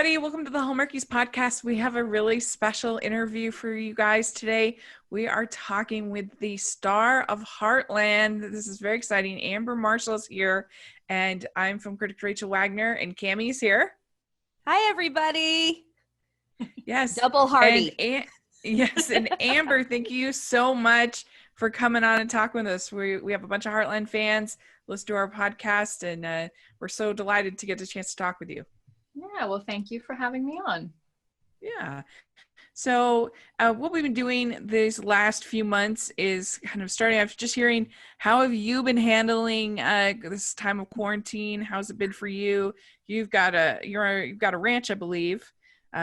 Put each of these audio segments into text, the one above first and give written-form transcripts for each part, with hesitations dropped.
everybody. Welcome to the Hallmarkies podcast. We have a really special interview for you guys today. We are talking with the star of Heartland. This is very exciting. Amber Marshall is here, and I'm film critic Rachel Wagner, and Cammie's here. Hi, everybody. Yes. Double Hardy. Yes, and Amber, thank you so much for coming on and talking with us. We have a bunch of Heartland fans. Let's do our podcast, and we're so delighted to get the chance to talk with you. Yeah, well, thank you for having me on. Yeah. So what we've been doing these last few months is kind of starting off just hearing, how have you been handling this time of quarantine? How's it been for you? You've got a ranch, I believe.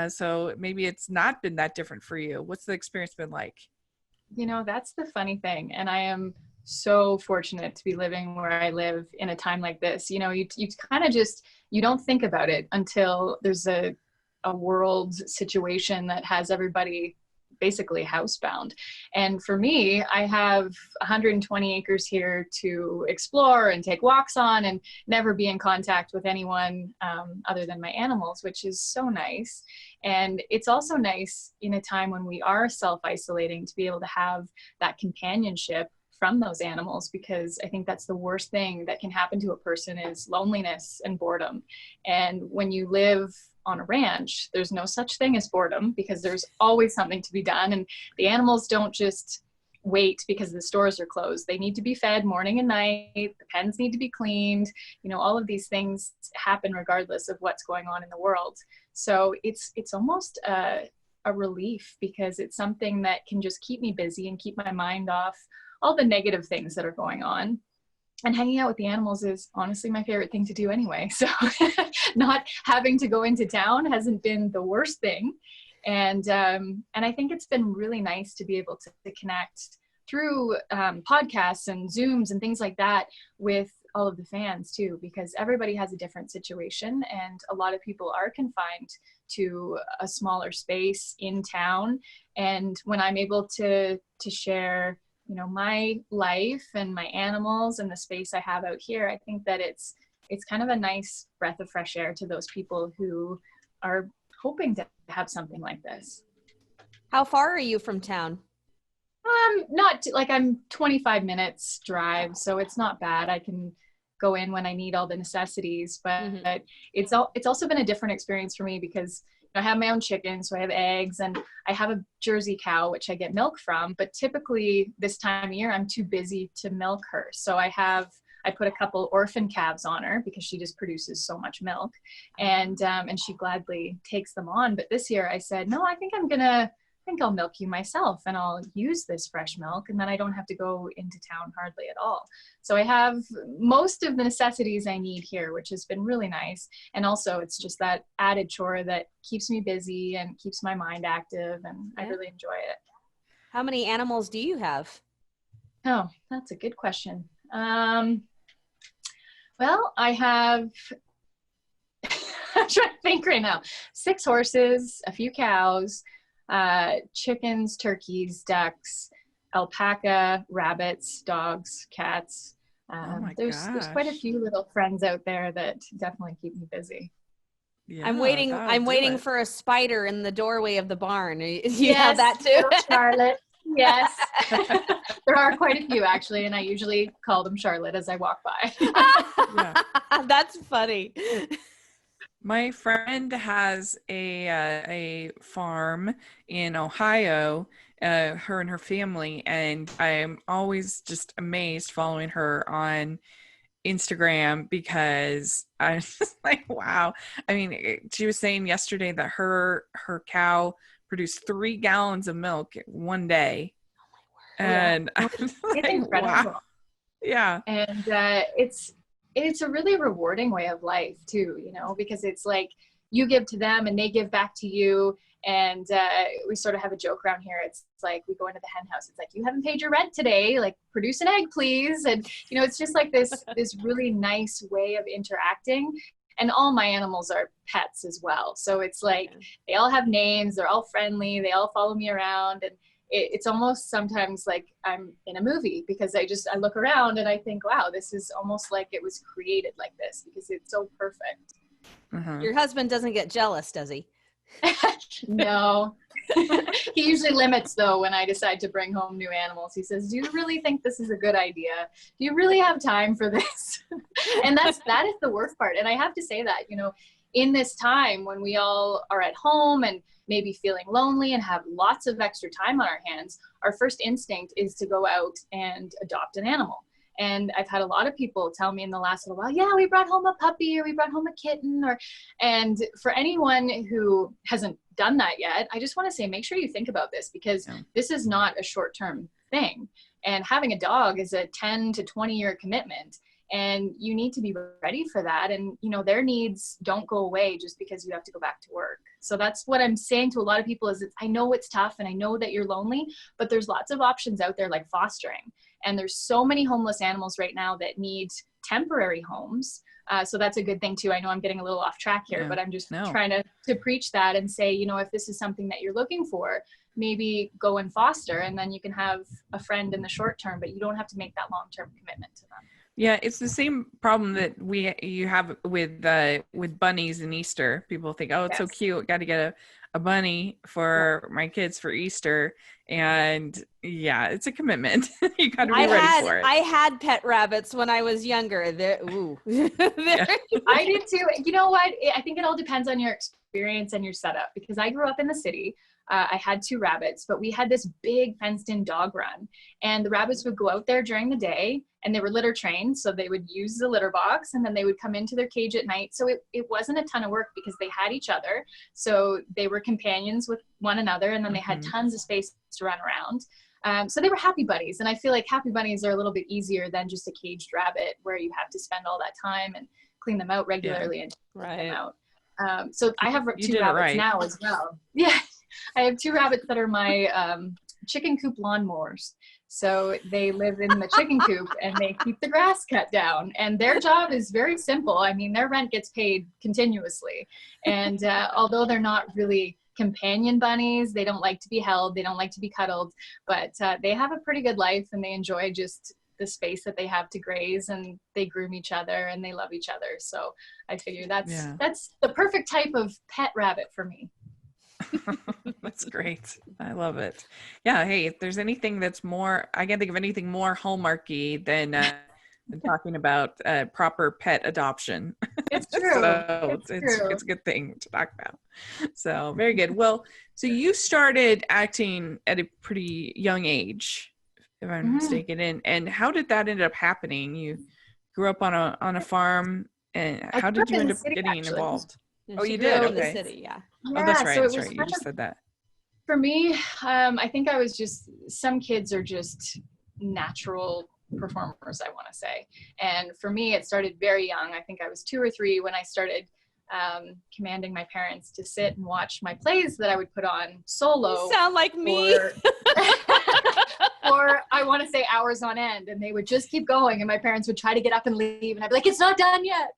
So maybe it's not been that different for you. What's the experience been like? You know, that's the funny thing. And I am so fortunate to be living where I live in a time like this. You know, you kind of just, you don't think about it until there's a world situation that has everybody basically housebound. And for me, I have 120 acres here to explore and take walks on and never be in contact with anyone other than my animals, which is so nice. And it's also nice in a time when we are self-isolating to be able to have that companionship from those animals, because I think that's the worst thing that can happen to a person is loneliness and boredom. And when you live on a ranch, there's no such thing as boredom, because there's always something to be done. And the animals don't just wait because the stores are closed. They need to be fed morning and night. The pens need to be cleaned. You know, all of these things happen regardless of what's going on in the world. So it's almost a relief, because it's something that can just keep me busy and keep my mind off all the negative things that are going on. And hanging out with the animals is honestly my favorite thing to do anyway. So not having to go into town hasn't been the worst thing. And I think it's been really nice to be able to connect through podcasts and Zooms and things like that with all of the fans too, because everybody has a different situation, and a lot of people are confined to a smaller space in town. And when I'm able to share, you know, my life and my animals and the space I have out here, I think that it's kind of a nice breath of fresh air to those people who are hoping to have something like this. How far are you from town? I'm 25 minutes drive, so it's not bad. I can go in when I need all the necessities, but it's also been a different experience for me, because I have my own chickens, so I have eggs, and I have a Jersey cow, which I get milk from, but typically this time of year, I'm too busy to milk her. So I put a couple orphan calves on her because she just produces so much milk, and she gladly takes them on. But this year I said, no, I think I'll milk you myself, and I'll use this fresh milk, and then I don't have to go into town hardly at all. So I have most of the necessities I need here, which has been really nice. And also it's just that added chore that keeps me busy and keeps my mind active, and I really enjoy it. How many animals do you have? Oh, that's a good question. Well, I have, I'm trying to think right now, 6 horses, a few cows, chickens, turkeys, ducks, alpaca, rabbits, dogs, cats. There's quite a few little friends out there that definitely keep me busy. Yeah, I'm waiting for a spider in the doorway of the barn. You have that too? Charlotte. Yes. There are quite a few actually, and I usually call them Charlotte as I walk by. Yeah. That's funny. My friend has a farm in Ohio, her and her family, and I'm always just amazed following her on Instagram, because I'm just like, wow. I mean, she was saying yesterday that her cow produced 3 gallons of milk one day. Oh my word. And yeah. It's like, incredible. Wow. Yeah. And it's a really rewarding way of life too, you know, because it's like you give to them and they give back to you. And we sort of have a joke around here. It's like we go into the hen house. It's like, you haven't paid your rent today. Like, produce an egg, please. And, you know, it's just like this really nice way of interacting. And all my animals are pets as well. So it's like they all have names. They're all friendly. They all follow me around. And it's almost sometimes like I'm in a movie, because I look around and I think, wow, this is almost like it was created like this, because it's so perfect. Your husband doesn't get jealous, does he? No. He usually limits, though, when I decide to bring home new animals. He says, do you really think this is a good idea? Do you really have time for this? And that is the worst part. And I have to say that, you know, in this time when we all are at home and maybe feeling lonely and have lots of extra time on our hands, our first instinct is to go out and adopt an animal. And I've had a lot of people tell me in the last little while, yeah, we brought home a puppy, or we brought home a kitten, and for anyone who hasn't done that yet, I just want to say, make sure you think about this, because this is not a short-term thing. And having a dog is a 10 to 20-year commitment. And you need to be ready for that. And, you know, their needs don't go away just because you have to go back to work. So that's what I'm saying to a lot of people is, I know it's tough and I know that you're lonely, but there's lots of options out there like fostering. And there's so many homeless animals right now that need temporary homes. So that's a good thing too. I know I'm getting a little off track here, but I'm just trying to preach that and say, you know, if this is something that you're looking for, maybe go and foster, and then you can have a friend in the short term, but you don't have to make that long-term commitment to them. Yeah, it's the same problem that you have with bunnies in Easter. People think, oh, it's so cute, got to get a bunny for my kids for Easter, and yeah, it's a commitment. You got to be ready for it. I had pet rabbits when I was younger. I did too. You know what? I think it all depends on your experience and your setup, because I grew up in the city. I had 2 rabbits, but we had this big fenced-in dog run, and the rabbits would go out there during the day, and they were litter trained, so they would use the litter box, and then they would come into their cage at night. So it wasn't a ton of work because they had each other, so they were companions with one another, and then they had tons of space to run around. So they were happy bunnies, and I feel like happy bunnies are a little bit easier than just a caged rabbit where you have to spend all that time and clean them out regularly and take them out. So I have 2 rabbits now as well. Yeah. I have 2 rabbits that are my chicken coop lawnmowers. So they live in the chicken coop and they keep the grass cut down. And their job is very simple. I mean, their rent gets paid continuously. And although they're not really companion bunnies, they don't like to be held, they don't like to be cuddled, but they have a pretty good life, and they enjoy just the space that they have to graze, and they groom each other and they love each other. So I figure that's the perfect type of pet rabbit for me. That's great. I love it. Yeah. Hey, if there's anything that's more, I can't think of anything more hallmarky than talking about proper pet adoption. It's true. So it's a good thing to talk about. So very good. Well, so you started acting at a pretty young age, if I'm mistaken. And how did that end up happening? You grew up on a farm, and how did you end up getting involved? Oh, you did? Okay. The city, yeah. Oh, that's right. That's right. You just said that. For me, I think I was just, some kids are just natural performers, I want to say. And for me, it started very young. I think I was 2 or 3 when I started commanding my parents to sit and watch my plays that I would put on solo. You sound like me. Or I want to say hours on end, and they would just keep going, and my parents would try to get up and leave, and I'd be like, it's not done yet.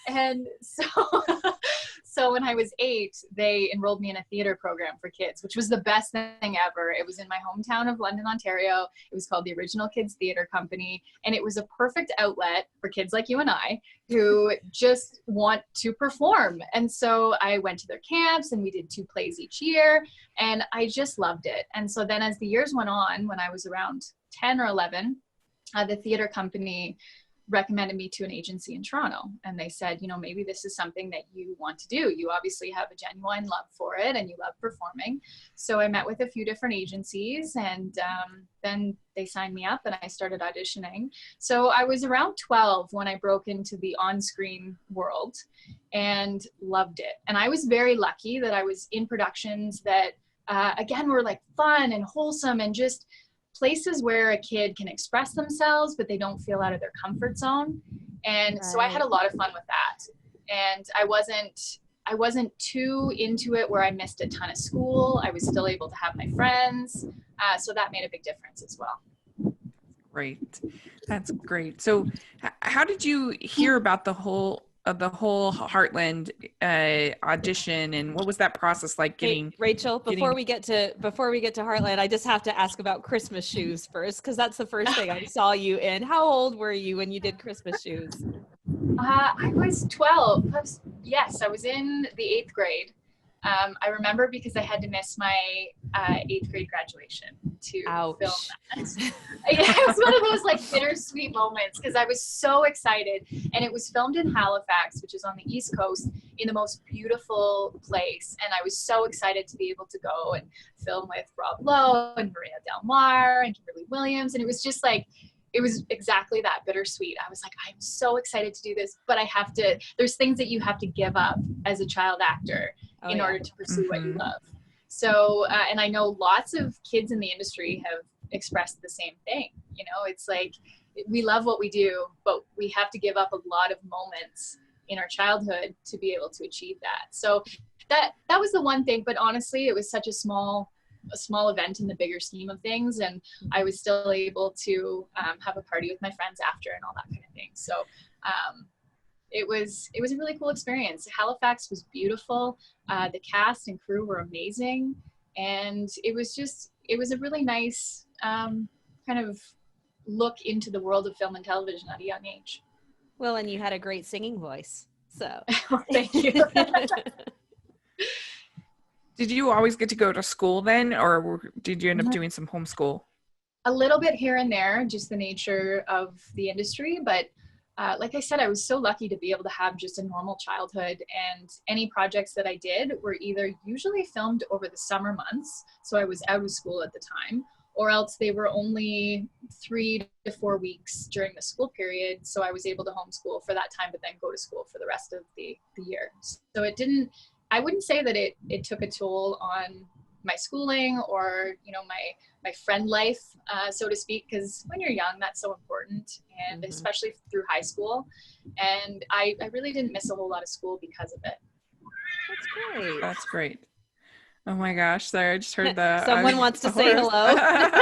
And so when I was 8, they enrolled me in a theater program for kids, which was the best thing ever. It was in my hometown of London, Ontario. It was called the Original Kids Theater Company, and it was a perfect outlet for kids like you and I who just want to perform. And so I went to their camps, and we did 2 plays each year, and I just loved it. And so then as the years went on, when I was around 10 or 11, the theater company recommended me to an agency in Toronto, and they said, you know, maybe this is something that you want to do. You obviously have a genuine love for it, and you love performing. So I met with a few different agencies, and then they signed me up, and I started auditioning. So I was around 12 when I broke into the on-screen world and loved it. And I was very lucky that I was in productions that, again, were like fun and wholesome and just places where a kid can express themselves, but they don't feel out of their comfort zone. And so I had a lot of fun with that. And I wasn't too into it where I missed a ton of school. I was still able to have my friends. So that made a big difference as well. Great. That's great. So how did you hear about the whole Heartland audition, and what was that process like getting? Hey, Rachel, before we get to Heartland, I just have to ask about Christmas shoes first, because that's the first thing I saw you in. How old were you when you did Christmas shoes? I was 12. I was Yes, I was in the 8th grade. I remember because I had to miss my 8th grade graduation to film Ouch. that. Yeah, it was one of those like bittersweet moments because I was so excited, and it was filmed in Halifax, which is on the East Coast, in the most beautiful place. And I was so excited to be able to go and film with Rob Lowe and Maria Del Mar and Kimberly Williams, and it was just like, it was exactly that, bittersweet. I was like, I'm so excited to do this, but there's things that you have to give up as a child actor in order to pursue what you love. So, and I know lots of kids in the industry have expressed the same thing. You know, it's like, we love what we do, but we have to give up a lot of moments in our childhood to be able to achieve that. So that was the one thing, but honestly, it was such a small event in the bigger scheme of things, and I was still able to have a party with my friends after and all that kind of thing. So it was a really cool experience. Halifax was beautiful. The cast and crew were amazing, and it was a really nice kind of look into the world of film and television at a young age. Well, and you had a great singing voice, so thank you. Did you always get to go to school then, or did you end up doing some homeschool? A little bit here and there, just the nature of the industry. But like I said, I was so lucky to be able to have just a normal childhood, and any projects that I did were either usually filmed over the summer months, so I was out of school at the time, or else they were only 3 to 4 weeks during the school period. So I was able to homeschool for that time, but then go to school for the rest of the year. So I wouldn't say that it took a toll on my schooling or, you know, my friend life, so to speak, because when you're young, that's so important, and especially through high school. And I really didn't miss a whole lot of school because of it. that's great. That's great. Oh my gosh, sorry, I just heard the Someone wants to say hello.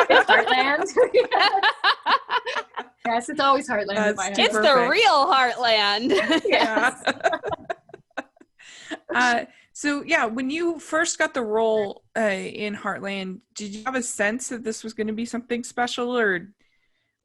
It's Heartland. Yes, it's always Heartland in my head. It's the real Heartland. Yes. So yeah, when you first got the role in Heartland, did you have a sense that this was going to be something special, or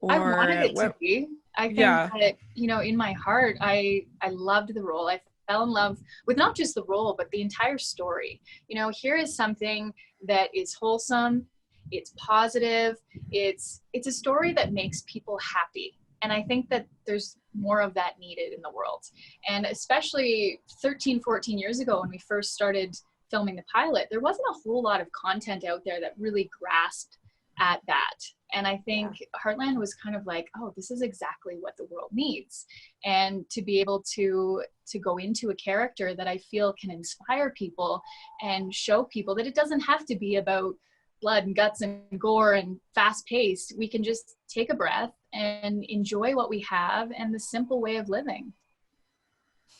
I wanted it to be. I think that, you know, in my heart, I loved the role. I fell in love with not just the role, but the entire story. You know, here is something that is wholesome, it's positive, it's a story that makes people happy. And I think that there's more of that needed in the world. And especially 13, 14 years ago, when we first started filming the pilot, there wasn't a whole lot of content out there that really grasped at that. And I think Heartland was kind of like, oh, this is exactly what the world needs. And to be able to go into a character that I feel can inspire people and show people that it doesn't have to be about blood and guts and gore and fast paced. We can just take a breath and enjoy what we have and the simple way of living.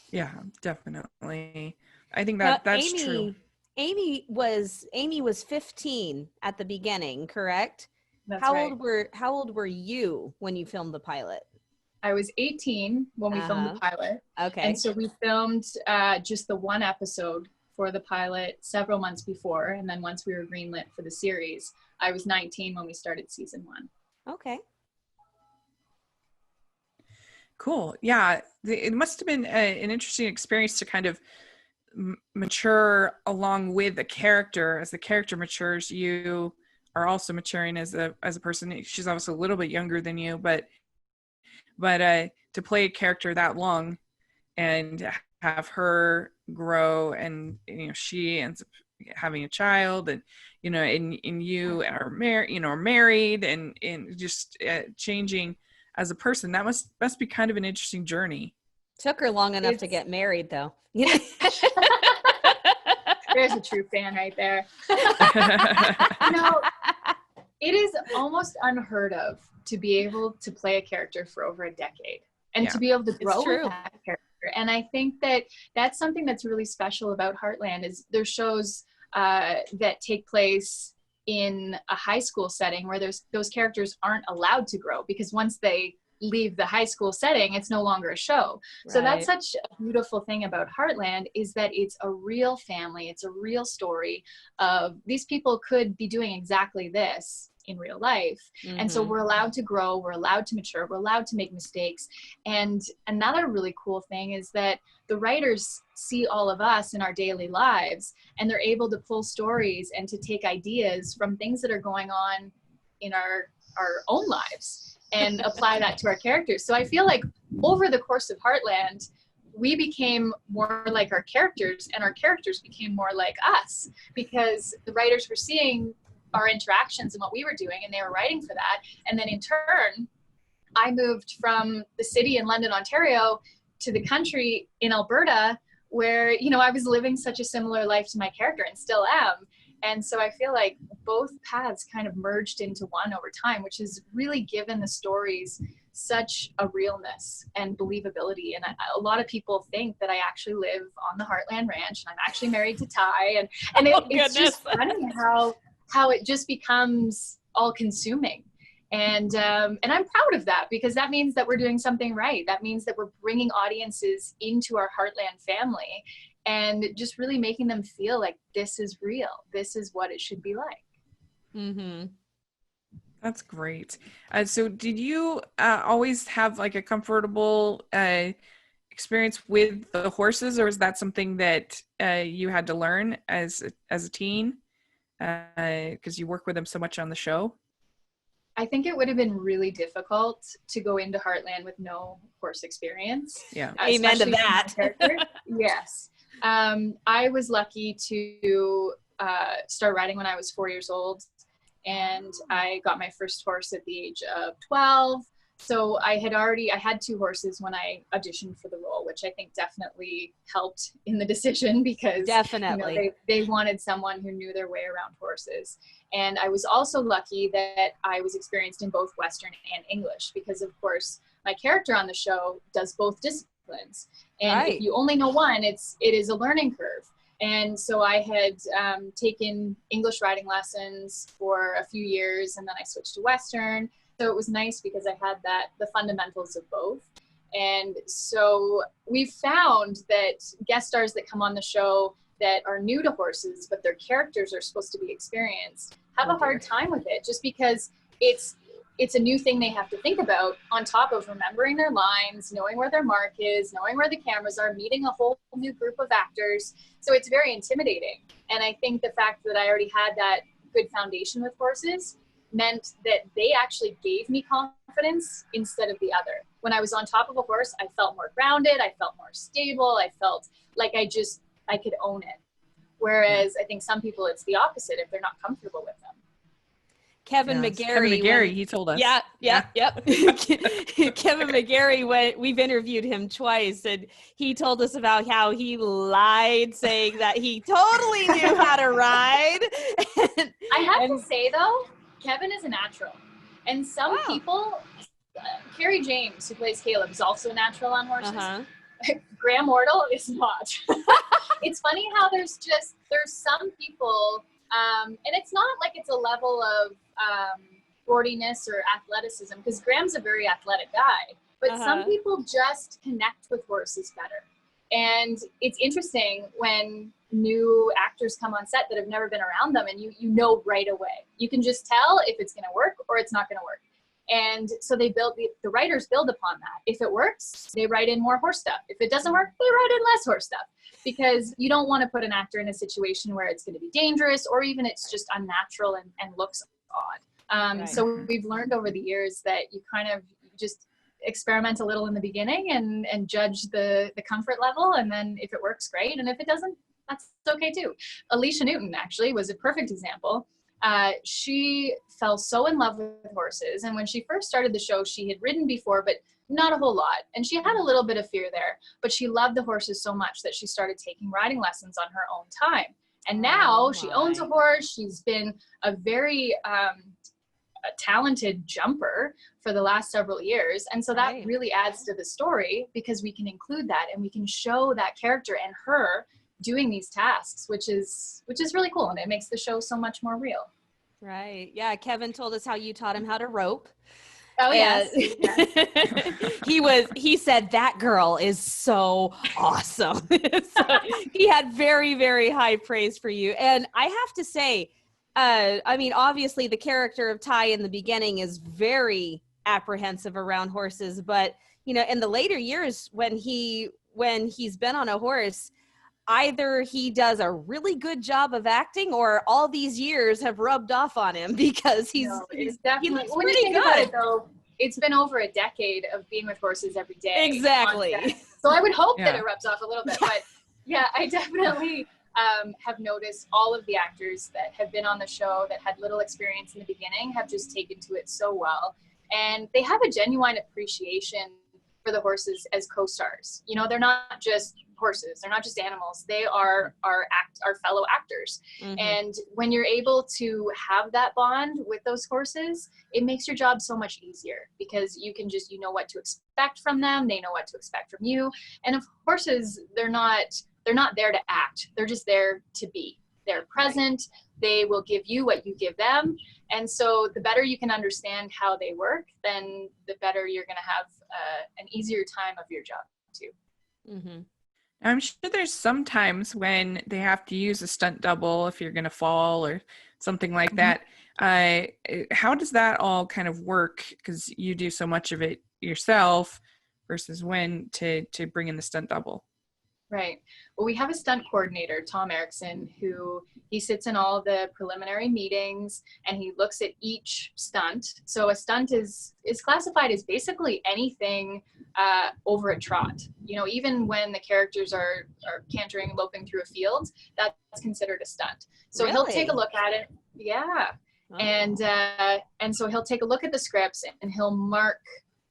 Yeah, definitely. I think that's true. Amy was 15 at the beginning, correct? That's how right. How old were you when you filmed the pilot? I was 18 when we filmed the pilot. Okay. And so we filmed just the one episode for the pilot several months before. And then once we were greenlit for the series, I was 19 when we started season 1. Okay. Cool. Yeah. It must have been an interesting experience to kind of mature along with the character. As the character matures, you are also maturing as a person. She's obviously a little bit younger than you, but to play a character that long and have her grow, and you know, she ends up having a child, and you know, and you are married and just changing as a person. That must be kind of an interesting journey. Took her long enough to get married, though. There's a true fan right there. You know, it is almost unheard of to be able to play a character for over a decade and to be able to grow with that character. And I think that that's something that's really special about Heartland is there's shows that take place in a high school setting where those characters aren't allowed to grow, because once they leave the high school setting, it's no longer a show. Right. So that's such a beautiful thing about Heartland, is that it's a real family. It's a real story of these people could be doing exactly this in real life. And so we're allowed to grow, we're allowed to mature, we're allowed to make mistakes. And another really cool thing is that the writers see all of us in our daily lives, and they're able to pull stories and to take ideas from things that are going on in our own lives and apply that to our characters. So I feel like over the course of Heartland, we became more like our characters, and our characters became more like us, because the writers were seeing our interactions and what we were doing, and they were writing for that. And then in turn, I moved from the city in London, Ontario, to the country in Alberta, where, you know, I was living such a similar life to my character and still am. And so I feel like both paths kind of merged into one over time, which has really given the stories such a realness and believability. And a lot of people think that I actually live on the Heartland Ranch, and I'm actually married to Ty. And it's just funny how it just becomes all consuming. And I'm proud of that, because that means that we're doing something right. That means that we're bringing audiences into our Heartland family and just really making them feel like this is real. This is what it should be like. Mm-hmm. That's great. So did you always have like a comfortable experience with the horses, or is that something that you had to learn as a teen? Because you work with them so much on the show. I think it would have been really difficult to go into Heartland with no horse experience. Yeah. Amen to that. Yes. I was lucky to start riding when I was 4 years old, and I got my first horse at the age of 12. So I had 2 horses when I auditioned for the role, which I think definitely helped in the decision, because definitely, you know, they wanted someone who knew their way around horses. And I was also lucky that I was experienced in both Western and English, because of course my character on the show does both disciplines. And if you only know one, it is a learning curve. And so I had taken English riding lessons for a few years, and then I switched to Western. So it was nice because I had the fundamentals of both. And so we've found that guest stars that come on the show that are new to horses, but their characters are supposed to be experienced, have a hard time with it, just because it's a new thing they have to think about, on top of remembering their lines, knowing where their mark is, knowing where the cameras are, meeting a whole new group of actors. So it's very intimidating. And I think the fact that I already had that good foundation with horses meant that they actually gave me confidence instead of the other. When I was on top of a horse, I felt more grounded, I felt more stable, I felt like I could own it. Whereas I think some people, it's the opposite if they're not comfortable with them. Kevin McGarry, he told us. Yep. Kevin McGarry, we've interviewed him twice, and he told us about how he lied, saying that he totally knew how to ride. I have to say though, Kevin is a natural. And some people, Carrie James, who plays Caleb, is also a natural on horses. Graham Wardle is not. It's funny how there's some people, and it's not like it's a level of sportiness or athleticism, because Graham's a very athletic guy, but some people just connect with horses better. And it's interesting when new actors come on set that have never been around them, and you know right away. You can just tell if it's going to work or it's not going to work. And so the writers build upon that. If it works, they write in more horse stuff. If it doesn't work, they write in less horse stuff, because you don't want to put an actor in a situation where it's going to be dangerous, or even it's just unnatural and looks odd. So we've learned over the years that you kind of just experiment a little in the beginning and judge the comfort level. And then if it works, great. And if it doesn't, that's okay too. Alicia Newton actually was a perfect example. She fell so in love with horses. And when she first started the show, she had ridden before, but not a whole lot. And she had a little bit of fear there, but she loved the horses so much that she started taking riding lessons on her own time. And now she owns a horse. She's been a very a talented jumper for the last several years. And so that really adds to the story, because we can include that and we can show that character and her doing these tasks, which is really cool. And it makes the show so much more real. Right. Yeah. Kevin told us how you taught him how to rope. Oh, yes. He said that girl is so awesome. So he had very, very high praise for you. And I have to say, I mean, obviously the character of Ty in the beginning is very apprehensive around horses, but you know, in the later years when he's been on a horse, either he does a really good job of acting or all these years have rubbed off on him because No, it's he definitely, looks when you pretty think about good. it though, it's been over a decade of being with horses every day. on Exactly. set. So I would hope that Yeah. it rubs off a little bit, but yeah, I definitely have noticed all of the actors that have been on the show that had little experience in the beginning have just taken to it so well. And they have a genuine appreciation for the horses as co-stars. You know, they're not just horses, they're not just animals, they are our fellow actors. Mhm. And when you're able to have that bond with those horses, it makes your job so much easier because you can just, you know what to expect from them, they know what to expect from you. And of horses, they're not there to act, they're just there to be. They're present, they will give you what you give them. And so the better you can understand how they work, then the better you're going to have an easier time of your job too. Mm-hmm. I'm sure there's some times when they have to use a stunt double if you're going to fall or something like that. How does that all kind of work? Because you do so much of it yourself versus when to bring in the stunt double. Right. Well, we have a stunt coordinator, Tom Erickson, who he sits in all the preliminary meetings and he looks at each stunt. So a stunt is classified as basically anything over a trot. You know, even when the characters are cantering, loping through a field, that's considered a stunt. So he'll take a look at it. Yeah. Oh. And so he'll take a look at the scripts and he'll mark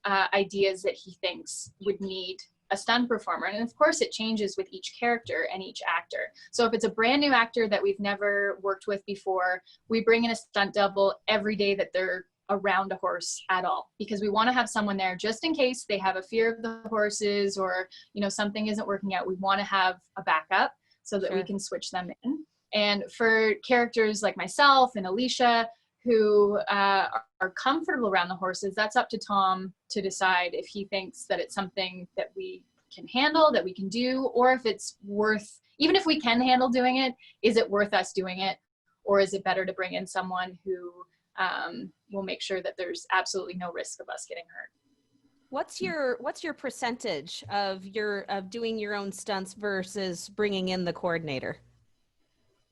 ideas that he thinks would need a stunt performer. And of course it changes with each character and each actor. So if it's a brand new actor that we've never worked with before, we bring in a stunt double every day that they're around a horse at all, because we want to have someone there just in case they have a fear of the horses or, you know, something isn't working out. We want to have a backup so that we can switch them in. And for characters like myself and Alicia, who are comfortable around the horses, that's up to Tom to decide if he thinks that it's something that we can handle, that we can do, or if it's worth, even if we can handle doing it, is it worth us doing it? Or is it better to bring in someone who will make sure that there's absolutely no risk of us getting hurt? What's your percentage of doing your own stunts versus bringing in the coordinator?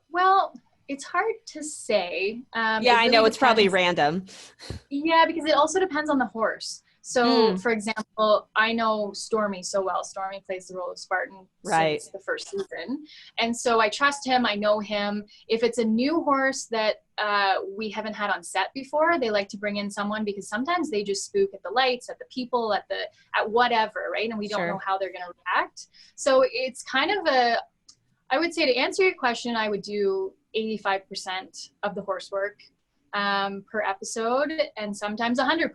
Well, it's hard to say. Yeah, I know it's probably random. Yeah, because it also depends on the horse. So, for example, I know Stormy so well. Stormy plays the role of Spartan since the first season. And so I trust him. I know him. If it's a new horse that we haven't had on set before, they like to bring in someone because sometimes they just spook at the lights, at the people, at whatever, right? And we don't know how they're going to react. So it's kind of I would say, to answer your question, I would do 85% of the horse work per episode, and sometimes 100%.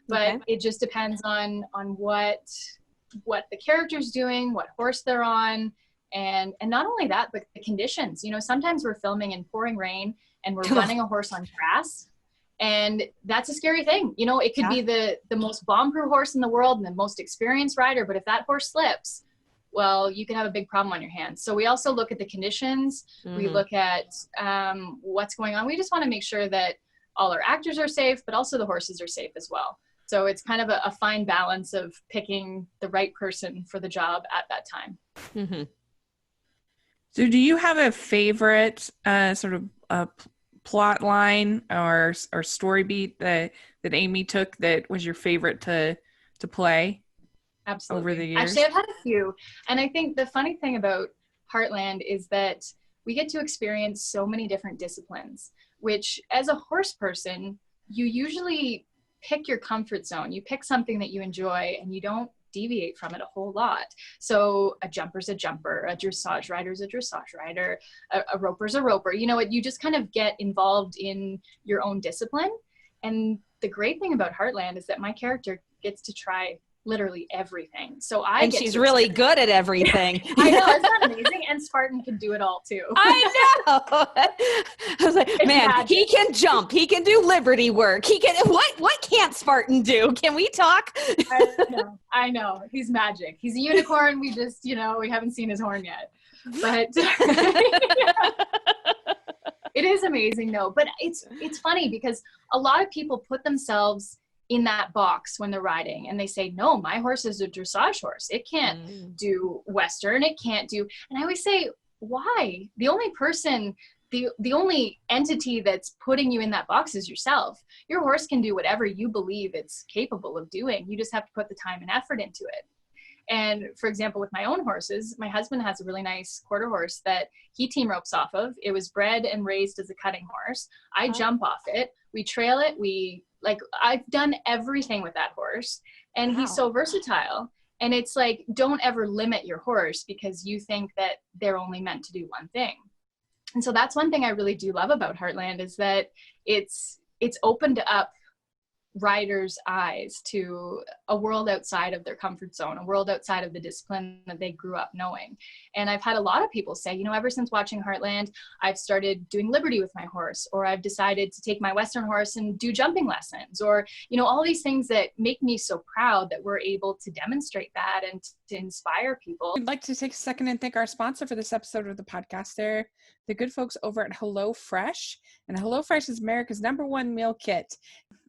But it just depends on what the character's doing, what horse they're on, and not only that, but the conditions. You know, sometimes we're filming in pouring rain and we're running a horse on grass, and that's a scary thing. You know, it could be the most bomb-proof horse in the world and the most experienced rider, but if that horse slips, well, you can have a big problem on your hands. So we also look at the conditions. We look at what's going on. We just want to make sure that all our actors are safe, but also the horses are safe as well. So it's kind of a fine balance of picking the right person for the job at that time. Mm-hmm. So do you have a favorite sort of plot line or story beat that Amy took that was your favorite to play? Absolutely. Over the years? Actually, I've had a few. And I think the funny thing about Heartland is that we get to experience so many different disciplines, which as a horse person, you usually pick your comfort zone. You pick something that you enjoy and you don't deviate from it a whole lot. So a jumper's a jumper, a dressage rider's a dressage rider, a roper's a roper. You know, you just kind of get involved in your own discipline. And the great thing about Heartland is that my character gets to try literally everything. So she's really good at everything. I know, isn't that amazing? And Spartan can do it all too. I know. I was like, it's man, magic. He can jump. He can do liberty work. He can. What can't Spartan do? Can we talk? I know. He's magic. He's a unicorn. We just, we haven't seen his horn yet. But It is amazing though, but it's funny because a lot of people put themselves in that box when they're riding and they say, no, my horse is a dressage horse. It can't do Western. It can't do, and I always say, why? The only person, the only entity that's putting you in that box is yourself. Your horse can do whatever you believe it's capable of doing. You just have to put the time and effort into it. And for example, with my own horses, my husband has a really nice quarter horse that he team ropes off of. It was bred and raised as a cutting horse. I jump off it. We trail it. I've done everything with that horse, and he's so versatile. And it's like, don't ever limit your horse because you think that they're only meant to do one thing. And so that's one thing I really do love about Heartland, is that it's opened up riders' eyes to a world outside of their comfort zone, a world outside of the discipline that they grew up knowing. And I've had a lot of people say, ever since watching Heartland, I've started doing Liberty with my horse, or I've decided to take my Western horse and do jumping lessons, or, all these things that make me so proud that we're able to demonstrate that and to inspire people. I'd like to take a second and thank our sponsor for this episode of the podcast. They're the good folks over at HelloFresh. And HelloFresh is America's #1 meal kit.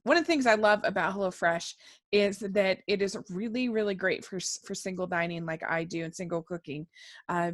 One of the things I love about HelloFresh is that it is really, really great for single dining like I do, and single cooking,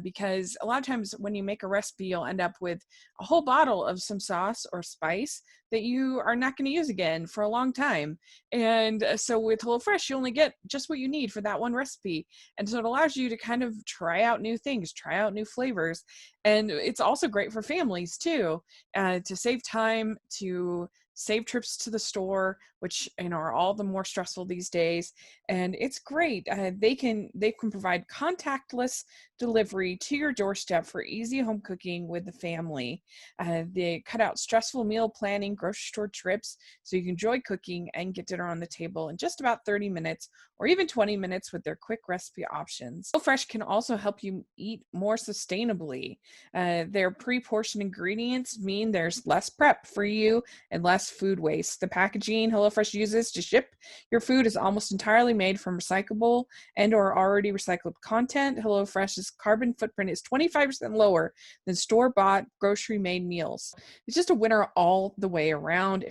because a lot of times when you make a recipe, you'll end up with a whole bottle of some sauce or spice that you are not going to use again for a long time. And so with HelloFresh, you only get just what you need for that one recipe. And so it allows you to kind of try out new things, try out new flavors. And it's also great for families too, to save time, to save trips to the store, which are all the more stressful these days. And it's great. They can provide contactless delivery to your doorstep for easy home cooking with the family. They cut out stressful meal planning, grocery store trips, so you can enjoy cooking and get dinner on the table in just about 30 minutes or even 20 minutes with their quick recipe options. HelloFresh can also help you eat more sustainably. Their pre-portioned ingredients mean there's less prep for you and less food waste. The packaging HelloFresh uses to ship your food is almost entirely made from recyclable and or already recycled content. HelloFresh's carbon footprint is 25% lower than store-bought grocery-made meals. It's just a winner all the way around.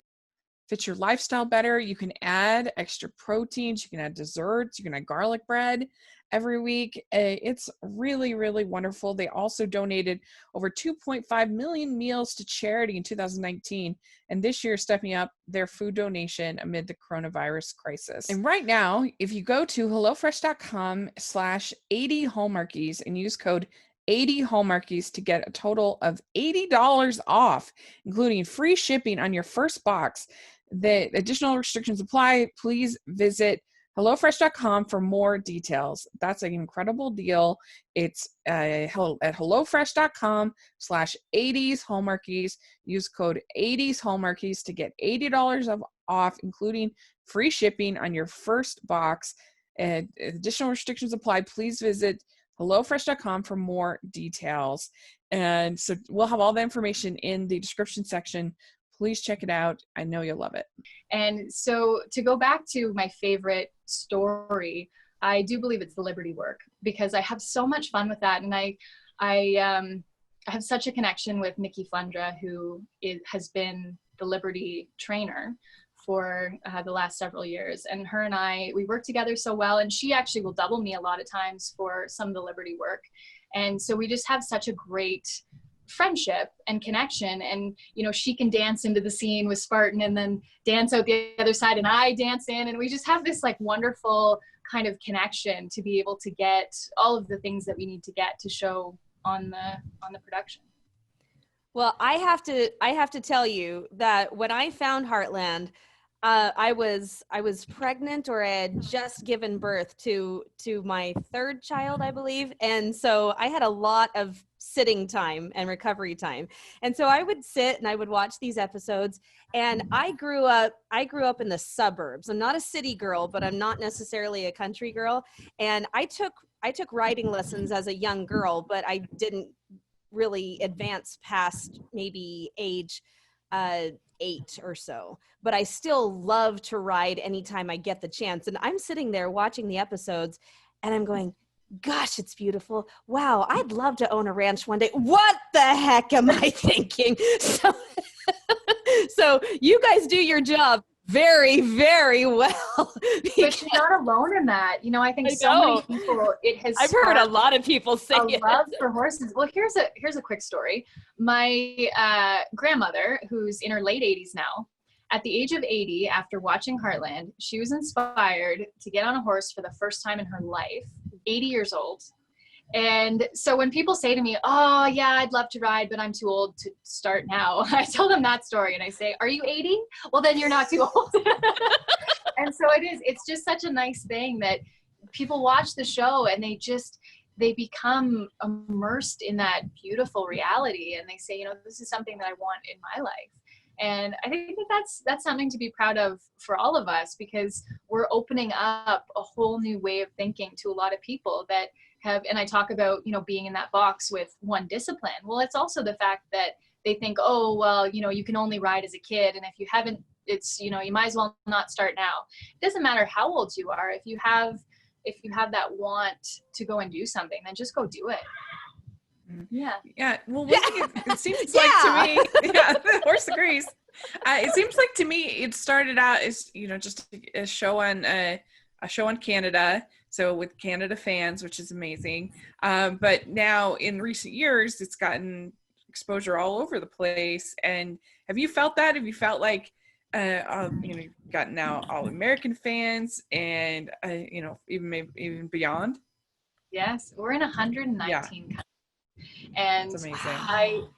Fits your lifestyle better. You can add extra proteins, you can add desserts, you can add garlic bread every week. It's really, really wonderful. They also donated over 2.5 million meals to charity in 2019, and this year stepping up their food donation amid the coronavirus crisis. And right now, if you go to hellofresh.com/80hallmarkies and use code 80 Hallmarkies to get a total of $80 off, including free shipping on your first box. The additional restrictions apply. Please visit HelloFresh.com for more details. That's an incredible deal. It's at HelloFresh.com/80s Hallmarkies. Use code 80s Hallmarkies to get $80 off, including free shipping on your first box. Additional restrictions apply. Please visit HelloFresh.com for more details. And so we'll have all the information in the description section. Please check it out. I know you'll love it. And so to go back to my favorite story, I do believe it's the Liberty work, because I have so much fun with that. And I have such a connection with Nikki Fundra, who has been the Liberty trainer for the last several years. And her and we work together so well. And she actually will double me a lot of times for some of the Liberty work. And so we just have such a great friendship and connection. And she can dance into the scene with Spartan and then dance out the other side, and I dance in, and we just have this like wonderful kind of connection to be able to get all of the things that we need to get to show on the production. Well, I have to tell you that when I found Heartland, I was pregnant, or I had just given birth to my third child, I believe. And so I had a lot of sitting time and recovery time. And so I would sit and I would watch these episodes. And I grew up in the suburbs. I'm not a city girl, but I'm not necessarily a country girl. And I took riding lessons as a young girl, but I didn't really advance past maybe age 8 or so, but I still love to ride anytime I get the chance. And I'm sitting there watching the episodes and I'm going, gosh, it's beautiful. Wow, I'd love to own a ranch one day. What the heck am I thinking? So you guys do your job very, very well. But you're not alone in that. You know, I think I so know. many people, it has I've heard a sparked lot of people say a it. love for horses. Well, here's a quick story. My grandmother, who's in her late 80s now, at the age of 80, after watching Heartland, she was inspired to get on a horse for the first time in her life, 80 years old. And so when people say to me, oh yeah, I'd love to ride, but I'm too old to start now, I tell them that story and I say, are you 80? Well, then you're not too old. And so it's just such a nice thing that people watch the show and they become immersed in that beautiful reality. And they say, you know, this is something that I want in my life. And I think that's something to be proud of for all of us, because we're opening up a whole new way of thinking to a lot of people that have, and I talk about, you know, being in that box with one discipline. Well, it's also the fact that they think, oh, well, you know, you can only ride as a kid. And if you haven't, it's, you know, you might as well not start now. It doesn't matter how old you are. If you have that want to go and do something, then just go do it. Yeah. Yeah. Well, one thing it seems like to me, yeah, the horse agrees. It seems like to me, it started out as, you know, just a show on Canada. So with Canada fans, which is amazing. But now in recent years, it's gotten exposure all over the place. And have you felt that? Have you felt like, you know, you've got now all American fans and, you know, even beyond? Yes. We're in 119 countries. And that's amazing.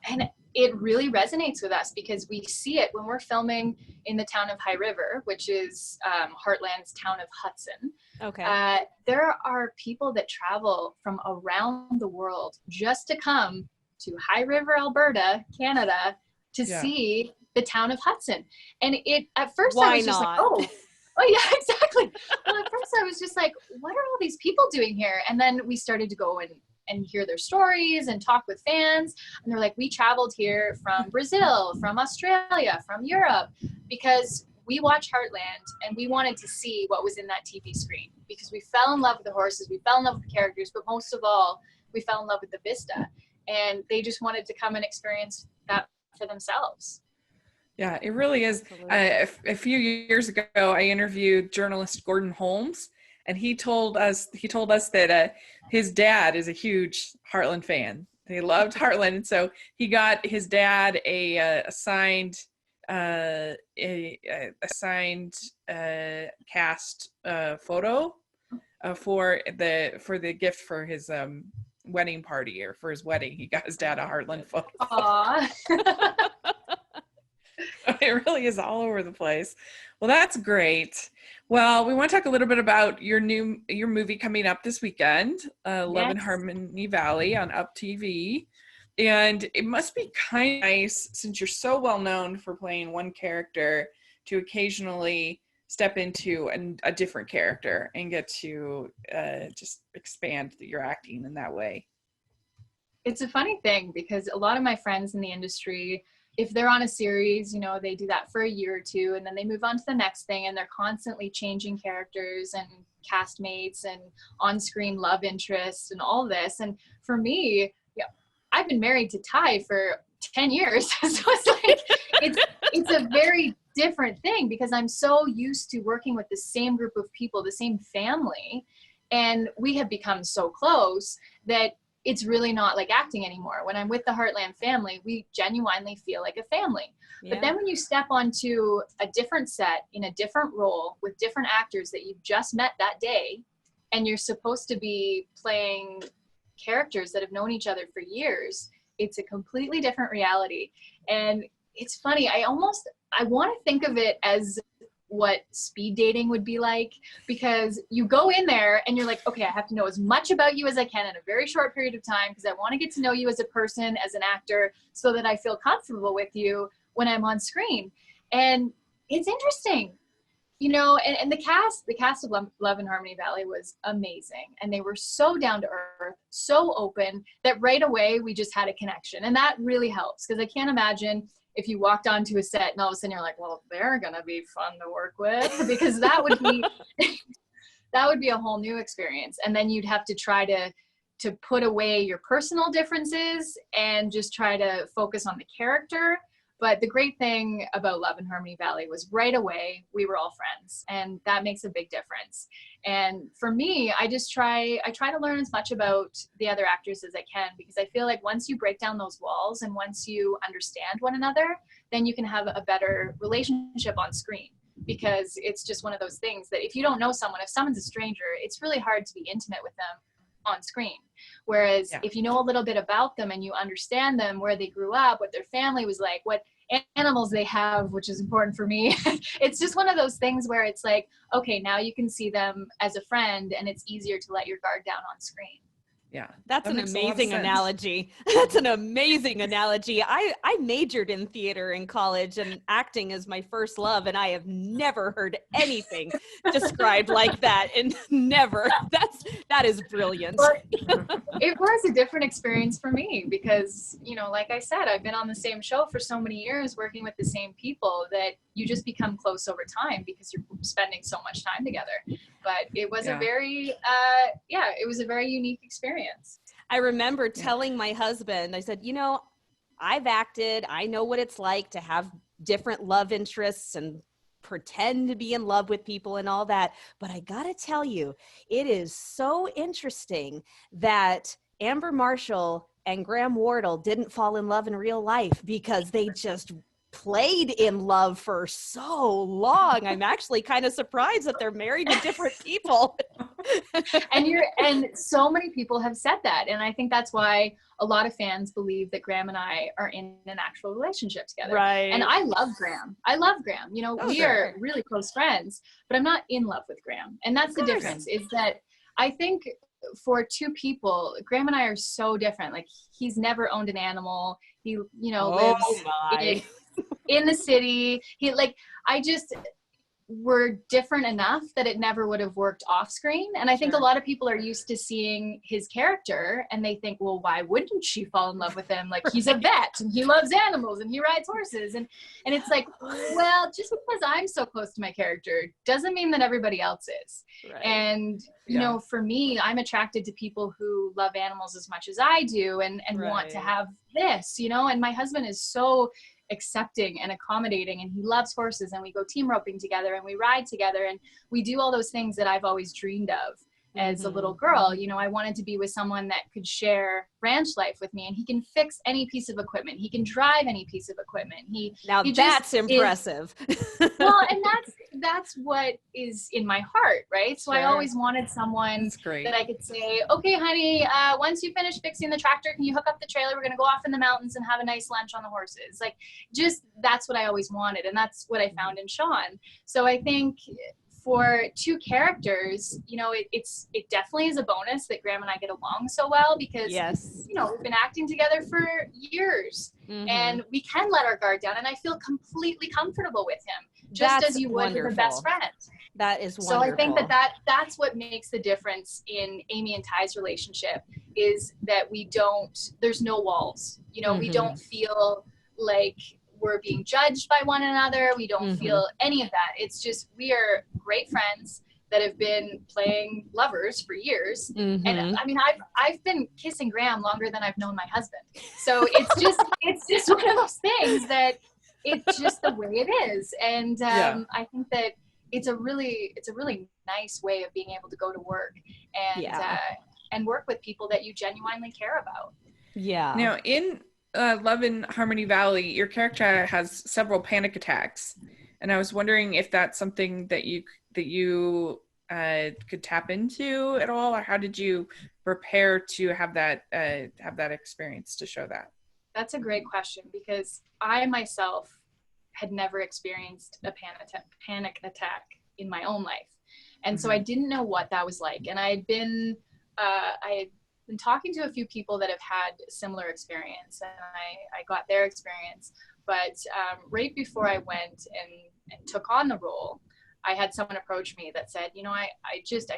And it really resonates with us because we see it when we're filming in the town of High River, which is Heartland's town of Hudson. Okay. There are people that travel from around the world just to come to High River, Alberta, Canada, to see the town of Hudson. And at first I was just like, oh yeah, exactly. Well, at first I was just like, what are all these people doing here? And then we started to go and hear their stories and talk with fans. And they're like, we traveled here from Brazil, from Australia, from Europe, because we watched Heartland and we wanted to see what was in that TV screen, because we fell in love with the horses, we fell in love with the characters, but most of all, we fell in love with the vista. And they just wanted to come and experience that for themselves. Yeah, it really is. A few years ago, I interviewed journalist Gordon Holmes, and he told us that his dad is a huge Heartland fan. He loved Heartland, and so he got his dad a signed cast photo for the gift for his wedding party, or for his wedding. He got his dad a Heartland photo. Aww. It really is all over the place. Well, that's great. Well, we want to talk a little bit about your movie coming up this weekend, Love in Harmony Valley on UPTV. And it must be kind of nice, since you're so well known for playing one character, to occasionally step into a different character and get to just expand your acting in that way. It's a funny thing, because a lot of my friends in the industry, if they're on a series, you know, they do that for a year or two, and then they move on to the next thing, and they're constantly changing characters and castmates and on-screen love interests and all this. And for me, yeah, I've been married to Ty for 10 years. So it's like, it's a very different thing, because I'm so used to working with the same group of people, the same family, and we have become so close that it's really not like acting anymore. When I'm with the Heartland family, we genuinely feel like a family. Yeah. But then when you step onto a different set in a different role with different actors that you've just met that day, and you're supposed to be playing characters that have known each other for years, it's a completely different reality. And it's funny, I want to think of it as what speed dating would be like, because you go in there and you're like, okay, I have to know as much about you as I can in a very short period of time, because I want to get to know you as a person, as an actor, so that I feel comfortable with you when I'm on screen. And it's interesting, you know, and the cast of Love in Harmony Valley was amazing, and they were so down to earth, so open, that right away we just had a connection. And that really helps, because I can't imagine if you walked onto a set and all of a sudden you're like, well, they're gonna be fun to work with, because that would that would be a whole new experience. And then you'd have to try to put away your personal differences and just try to focus on the character. But the great thing about Love in Harmony Valley was right away, we were all friends, and that makes a big difference. And for me, I try to learn as much about the other actors as I can, because I feel like once you break down those walls and once you understand one another, then you can have a better relationship on screen. Because it's just one of those things that if you don't know someone, if someone's a stranger, it's really hard to be intimate with them on screen. Whereas if you know a little bit about them and you understand them, where they grew up, what their family was like, what animals they have, which is important for me, it's just one of those things where it's like, okay, now you can see them as a friend and it's easier to let your guard down on screen. Yeah, that's an amazing analogy. That's an amazing analogy. I majored in theater in college, and acting is my first love, and I have never heard anything described like that, and never. That is brilliant. But it was a different experience for me because, you know, like I said, I've been on the same show for so many years working with the same people that you just become close over time because you're spending so much time together. But it was a very, it was a very unique experience. I remember telling my husband, I said, you know, I've acted, I know what it's like to have different love interests and pretend to be in love with people and all that. But I gotta tell you, it is so interesting that Amber Marshall and Graham Wardle didn't fall in love in real life, because they just played in love for so long. I'm actually kind of surprised that they're married to different people. and so many people have said that, and I think that's why a lot of fans believe that Graham and I are in an actual relationship together. Right. And I love Graham. You know, we are really close friends, but I'm not in love with Graham. And that's the difference, is that I think for two people, Graham and I are so different. Like, he's never owned an animal. He, you know, lives in the city. We're different enough that it never would have worked off screen. And I think a lot of people are used to seeing his character and they think, well, why wouldn't she fall in love with him? Like, he's a vet and he loves animals and he rides horses. And it's like, well, just because I'm so close to my character doesn't mean that everybody else is. Right. And, you know, for me, I'm attracted to people who love animals as much as I do and want to have this, you know, and my husband is so accepting and accommodating, and he loves horses, and we go team roping together and we ride together and we do all those things that I've always dreamed of as a little girl. You know, I wanted to be with someone that could share ranch life with me, and he can fix any piece of equipment, he can drive any piece of equipment. That's impressive. Well, and that's what is in my heart, right? So I always wanted someone that I could say, okay, honey, once you finish fixing the tractor, can you hook up the trailer? We're gonna go off in the mountains and have a nice lunch on the horses. Like, just, that's what I always wanted, and that's what I found in Sean. So I think for two characters, you know, it definitely is a bonus that Graham and I get along so well, because you know, we've been acting together for years, and we can let our guard down, and I feel completely comfortable with him, just as you would with a best friend. That is wonderful. So I think that's what makes the difference in Amy and Ty's relationship, is that there's no walls. You know, we don't feel like we're being judged by one another. We don't feel any of that. It's just, we are great friends that have been playing lovers for years. And I mean, I've been kissing Graham longer than I've known my husband. So it's just one of those things that it's just the way it is. And I think that it's a really nice way of being able to go to work and work with people that you genuinely care about. Yeah. Now, in Love in Harmony Valley, your character has several panic attacks, and I was wondering if that's something that you could tap into at all, or how did you prepare to have that experience to show that? That's a great question, because I myself had never experienced a panic attack in my own life, and so I didn't know what that was like. And I had been talking to a few people that have had similar experience, and I got their experience. But right before I went and took on the role, I had someone approach me that said, you know, I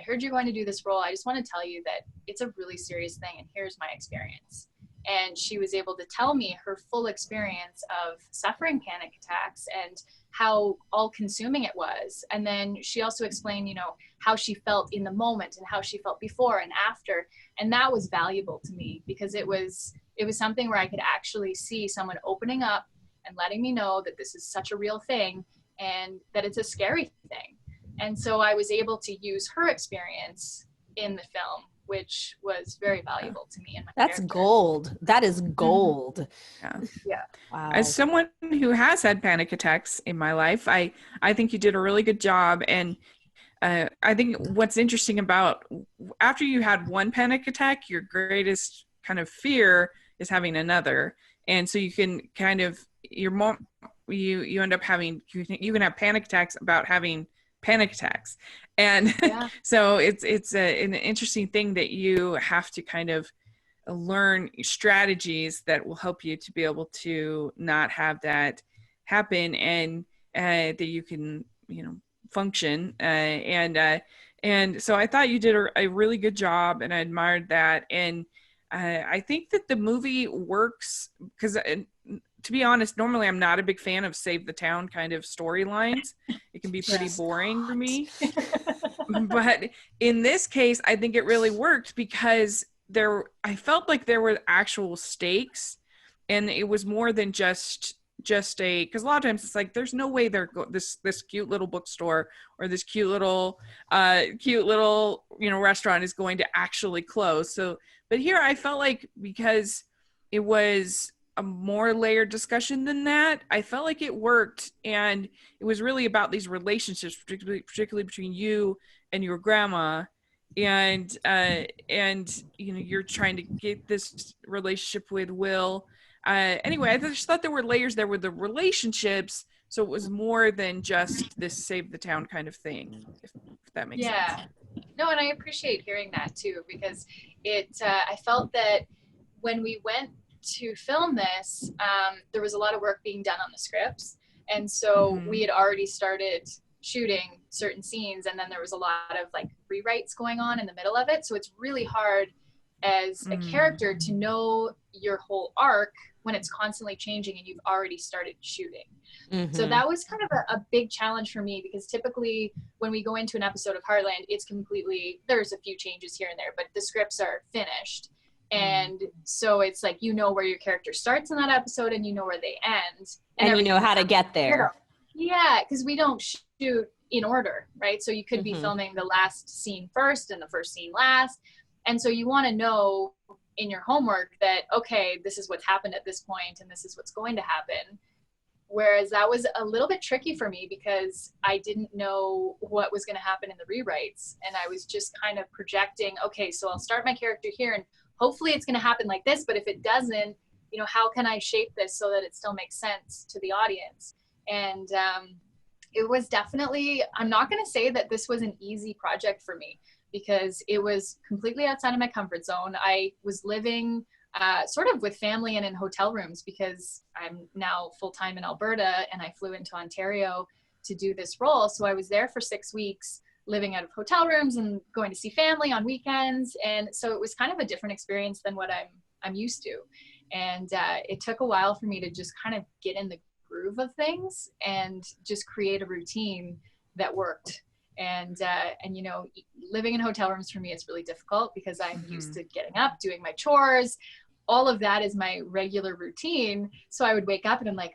heard you're going to do this role. I just want to tell you that it's a really serious thing, and here's my experience. and she was able to tell me her full experience of suffering panic attacks and how all consuming it was. And then she also explained, you know, how she felt in the moment and how she felt before and after. And that was valuable to me because it was something where I could actually see someone opening up and letting me know that this is such a real thing and that it's a scary thing. And so I was able to use her experience in the film, which was very valuable to me and my That's character. gold. That is gold. Yeah. Yeah. Wow. As someone who has had panic attacks in my life, I think you did a really good job. And I think what's interesting about after you had one panic attack, your greatest kind of fear is having another. And so you can kind of you end up having you can have panic attacks about having panic attacks. And Yeah. so it's an interesting thing that you have to kind of learn strategies that will help you to be able to not have that happen, and that you can, you know, function. And so I thought you did a really good job, and I admired that. And I think that the movie works because, to be honest, normally I'm not a big fan of save the town kind of storylines. It can be pretty boring for me. But in this case, I think it really worked because I felt like there were actual stakes, and it was more than just because a lot of times it's like there's no way this cute little bookstore or this cute little you know restaurant is going to actually close. So but here I felt like, because it was a more layered discussion than that, I felt like it worked. And it was really about these relationships, particularly between you and your grandma. And you know, you're trying to get this relationship with Will. Anyway, I just thought there were layers there with the relationships, so it was more than just this save the town kind of thing, if that makes sense. No, and I appreciate hearing that too, because I felt that when we went to film this, there was a lot of work being done on the scripts, and so we had already started shooting certain scenes, and then there was a lot of like rewrites going on in the middle of it. So it's really hard as a character to know your whole arc when it's constantly changing and you've already started shooting. So that was kind of a big challenge for me, because typically when we go into an episode of Heartland, there's a few changes here and there, but the scripts are finished. And so it's like, you know where your character starts in that episode and you know where they end. And you know how to get there. Yeah, because we don't shoot in order, right? So you could be filming the last scene first and the first scene last. And so you want to know in your homework that, okay, this is what's happened at this point and this is what's going to happen. Whereas that was a little bit tricky for me because I didn't know what was going to happen in the rewrites. And I was just kind of projecting, okay, so I'll start my character here and hopefully it's going to happen like this. But if it doesn't, you know, how can I shape this so that it still makes sense to the audience? And it was definitely, I'm not going to say that this was an easy project for me, because it was completely outside of my comfort zone. I was living sort of with family and in hotel rooms, because I'm now full-time in Alberta and I flew into Ontario to do this role. So I was there for 6 weeks, living out of hotel rooms and going to see family on weekends. And so it was kind of a different experience than what I'm used to. And it took a while for me to just kind of get in the groove of things and just create a routine that worked. And you know, living in hotel rooms for me is really difficult because I'm used to getting up, doing my chores. All of that is my regular routine. So I would wake up and I'm like,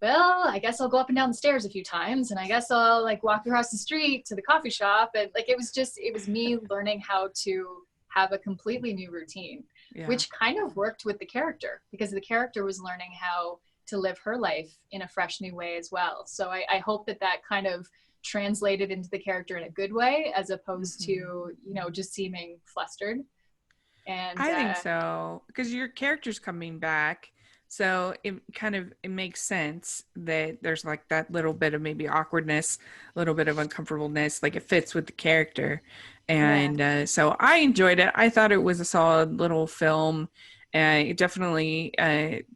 well, I guess I'll go up and down the stairs a few times, and I guess I'll like walk across the street to the coffee shop. And like, it was me learning how to have a completely new routine, which kind of worked with the character, because the character was learning how to live her life in a fresh new way as well. So I hope that kind of translated into the character in a good way, as opposed to, you know, just seeming flustered. And I think so, because your character's coming back, so it makes sense that there's like that little bit of maybe awkwardness, a little bit of uncomfortableness, like it fits with the character. And so I enjoyed it. I thought it was a solid little film. It definitely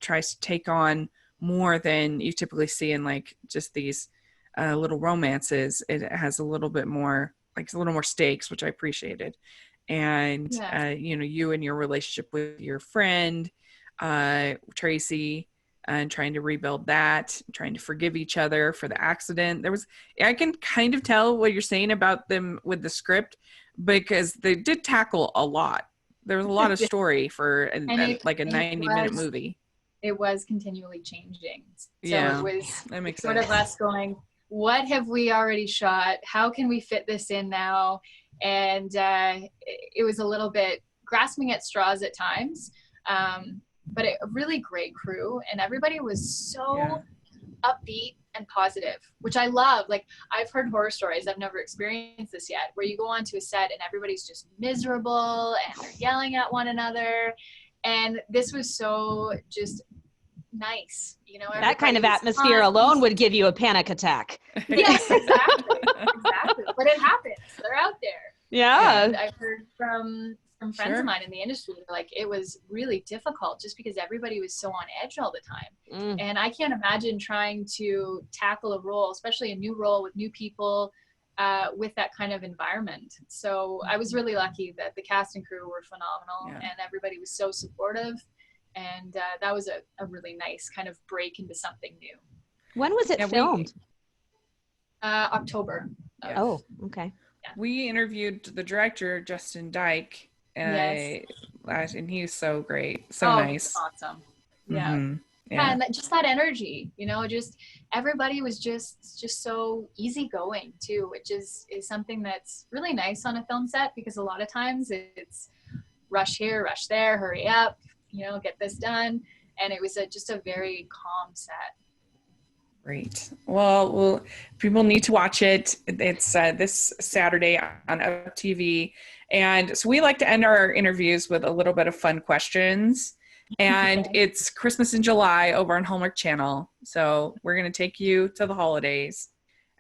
tries to take on more than you typically see in like just these little romances. It has a little bit more, like it's a little more stakes, which I appreciated. And you know, you and your relationship with your friend, Tracy, and trying to rebuild that, trying to forgive each other for the accident. I can kind of tell what you're saying about them with the script, because they did tackle a lot. There was a lot of story for like a 90-minute movie. It was continually changing. So Yeah, it was that makes sort sense. of us going, what have we already shot? How can we fit this in now? And it was a little bit grasping at straws at times. But a really great crew, and everybody was so upbeat and positive, which I love. Like, I've heard horror stories, I've never experienced this yet, where you go onto a set and everybody's just miserable and they're yelling at one another. And this was so just nice, you know. That kind of atmosphere alone would give you a panic attack. Yes, exactly. But it happens. They're out there. Yeah. And I've heard from friends of mine in the industry, like, it was really difficult just because everybody was so on edge all the time. And I can't imagine trying to tackle a role, especially a new role with new people, with that kind of environment. So I was really lucky that the cast and crew were phenomenal, and everybody was so supportive. And that was a really nice kind of break into something new. When was it filmed? October. Oh, okay. We interviewed the director, Justin Dyke, and he's so great, so nice. Awesome. Yeah. Mm-hmm. And just that energy, you know, just everybody was just so easygoing too, which is something that's really nice on a film set, because a lot of times it's rush here, rush there, hurry up, you know, get this done. And it was just a very calm set. Great. Well, people need to watch it. It's this Saturday on UPTV. And so we like to end our interviews with a little bit of fun questions. And it's Christmas in July over on Hallmark Channel. So we're going to take you to the holidays,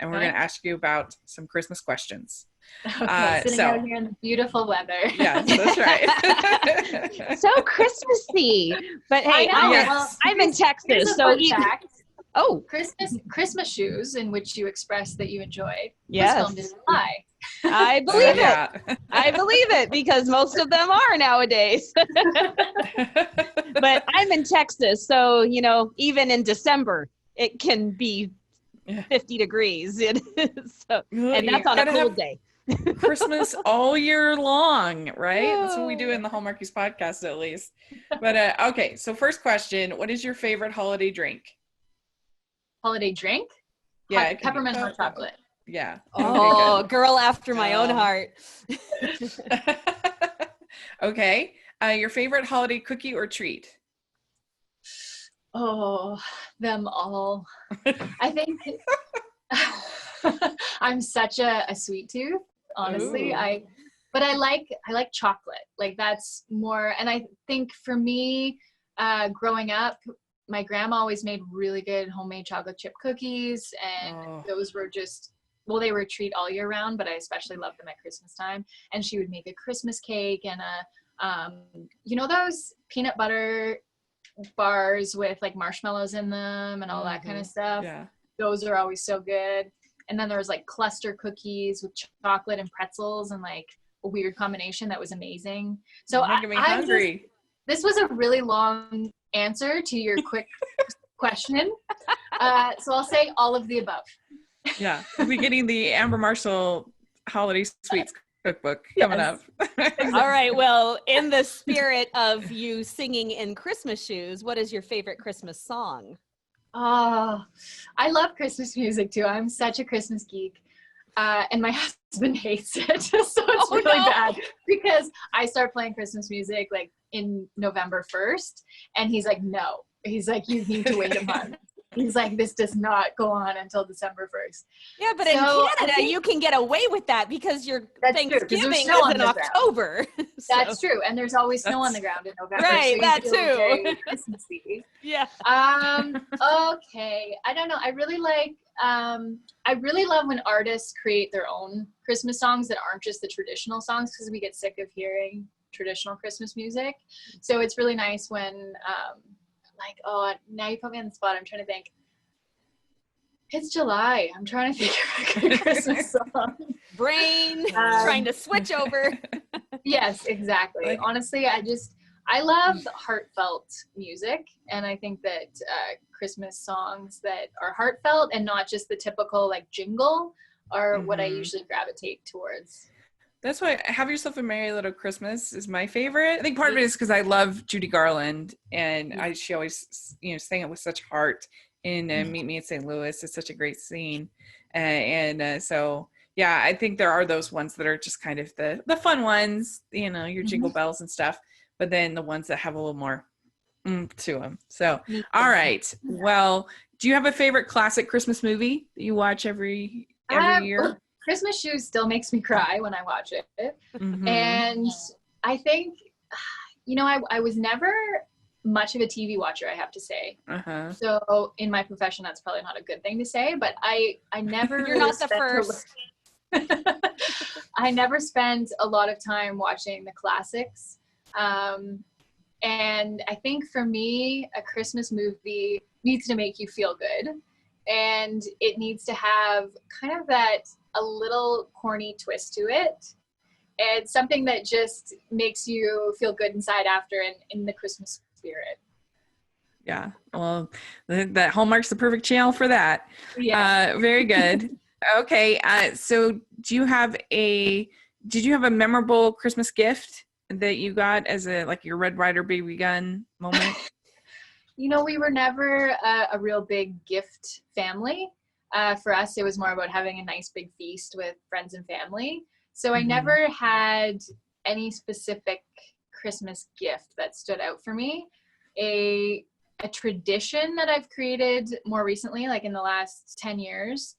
and we're going to ask you about some Christmas questions. Okay, sitting out here in the beautiful weather. Yes, that's right. So Christmassy. But hey, I'm in Texas, so Christmas shoes in which you express that you enjoy. Yes. Was filmed in July. I believe it. I believe it, because most of them are nowadays. But I'm in Texas, so, you know, even in December, it can be 50 degrees. And that's on a cold day. Christmas all year long, right? That's what we do in the Hallmarkies podcast, at least. But okay, so first question: what is your favorite holiday drink? Holiday drink? Yeah, peppermint hot chocolate. Yeah. Oh, okay, girl after my own heart. Okay, your favorite holiday cookie or treat? Oh, them all. I think I'm such a sweet tooth, honestly. Ooh. But I like chocolate. Like, that's more. And I think for me, growing up, my grandma always made really good homemade chocolate chip cookies, and those were just, well, they were a treat all year round, but I especially loved them at Christmas time. And she would make a Christmas cake and you know, those peanut butter bars with like marshmallows in them and all that kind of stuff. Yeah. Those are always so good. And then there was like cluster cookies with chocolate and pretzels, and like a weird combination that was amazing. So making me hungry. This was a really long answer to your quick question. So I'll say all of the above. Yeah, we'll be getting the Amber Marshall Holiday Sweets cookbook coming up. All right, well, in the spirit of you singing in Christmas shoes, what is your favorite Christmas song? Oh, I love Christmas music too. I'm such a Christmas geek. And my husband hates it. So it's really bad, because I start playing Christmas music like in November 1st. And he's like, no. He's like, you need to wait a month. He's like, this does not go on until December 1st. Yeah, but in Canada, you can get away with that because your Thanksgiving is in October. That's true. And the's always snow on the ground in November. Right, so that too. Very Christmassy. Yeah. Okay. I don't know. I really love when artists create their own Christmas songs that aren't just the traditional songs, because we get sick of hearing traditional Christmas music. So it's really nice when now you put me on the spot. I'm trying to think. It's July. I'm trying to think of a good Christmas song. Brain trying to switch over. Yes, exactly. Honestly, I love heartfelt music, and I think that Christmas songs that are heartfelt and not just the typical like jingle are what I usually gravitate towards. That's why Have Yourself a Merry Little Christmas is my favorite. I think part of it is because I love Judy Garland, and she always, sang it with such heart in Meet Me in St. Louis. It's such a great scene. So, yeah, I think there are those ones that are just kind of the fun ones, your jingle bells and stuff, but then the ones that have a little more to them. So, all right. Well, do you have a favorite classic Christmas movie that you watch every year? Christmas Shoes still makes me cry when I watch it. And I think, I was never much of a TV watcher, I have to say. So in my profession, that's probably not a good thing to say, but I never You're not the first. I never spent a lot of time watching the classics. And I think for me, a Christmas movie needs to make you feel good. And it needs to have kind of a little corny twist to it. And something that just makes you feel good inside after in the Christmas spirit. Yeah, well, that Hallmark's the perfect channel for that. Yeah. Very good. Okay, so did you have a memorable Christmas gift that you got as your Red Ryder baby gun moment? We were never a real big gift family. For us, it was more about having a nice big feast with friends and family. So I never had any specific Christmas gift that stood out for me. A tradition that I've created more recently, like in the last 10 years,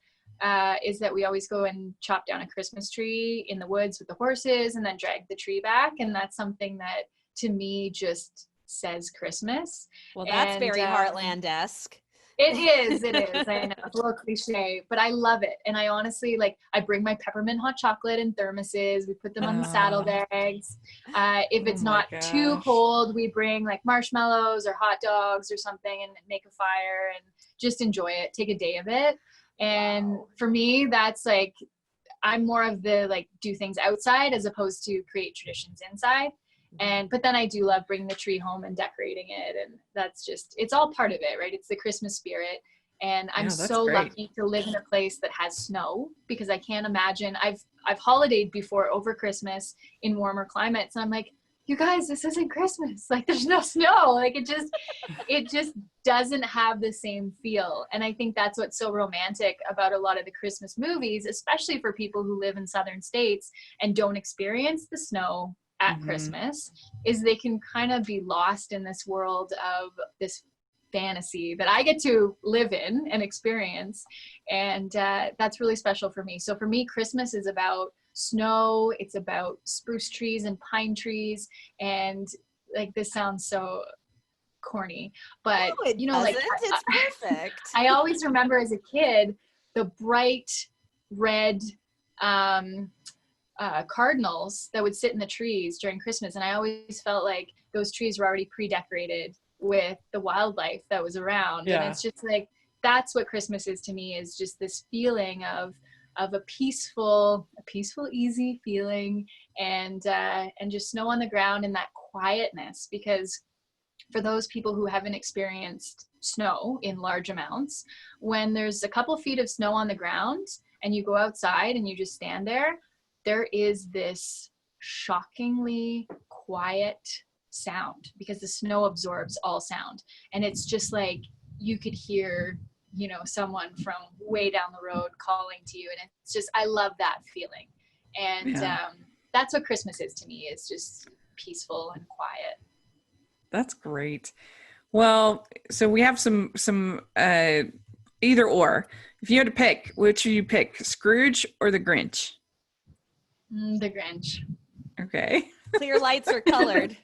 is that we always go and chop down a Christmas tree in the woods with the horses and then drag the tree back. And that's something that to me just says Christmas. Well, that's very Heartland-esque. It is. I know it's a little cliche, but I love it. And I honestly, I bring my peppermint hot chocolate in thermoses. We put them on the saddlebags. If it's not too cold, we bring marshmallows or hot dogs or something and make a fire and just enjoy it. Take a day of it. And for me, that's I'm more of the do things outside as opposed to create traditions inside. But then I do love bringing the tree home and decorating it, and that's just, it's all part of it, right? It's the Christmas spirit. And I'm so lucky to live in a place that has snow, because I can't imagine, I've holidayed before over Christmas in warmer climates, and I'm like, you guys, this isn't Christmas. There's no snow. It just doesn't have the same feel. And I think that's what's so romantic about a lot of the Christmas movies, especially for people who live in southern states and don't experience the snow at Christmas, is they can kind of be lost in this world of this fantasy that I get to live in and experience. And that's really special for me. So for me, Christmas is about snow. It's about spruce trees and pine trees. And this sounds so corny, but no, it's perfect. I always remember as a kid, the bright red, cardinals that would sit in the trees during Christmas. And I always felt like those trees were already pre-decorated with the wildlife that was around. And it's just that's what Christmas is to me, is just this feeling of a peaceful, easy feeling, and just snow on the ground and that quietness. Because for those people who haven't experienced snow in large amounts, when there's a couple feet of snow on the ground and you go outside and you just stand there, there is this shockingly quiet sound, because the snow absorbs all sound. And it's just you could hear, someone from way down the road calling to you. And it's just, I love that feeling. And that's what Christmas is to me, is just peaceful and quiet. That's great. Well, so we have some either or. If you had to pick, which would you pick, Scrooge or the Grinch? The Grinch. Okay. Clear lights or colored?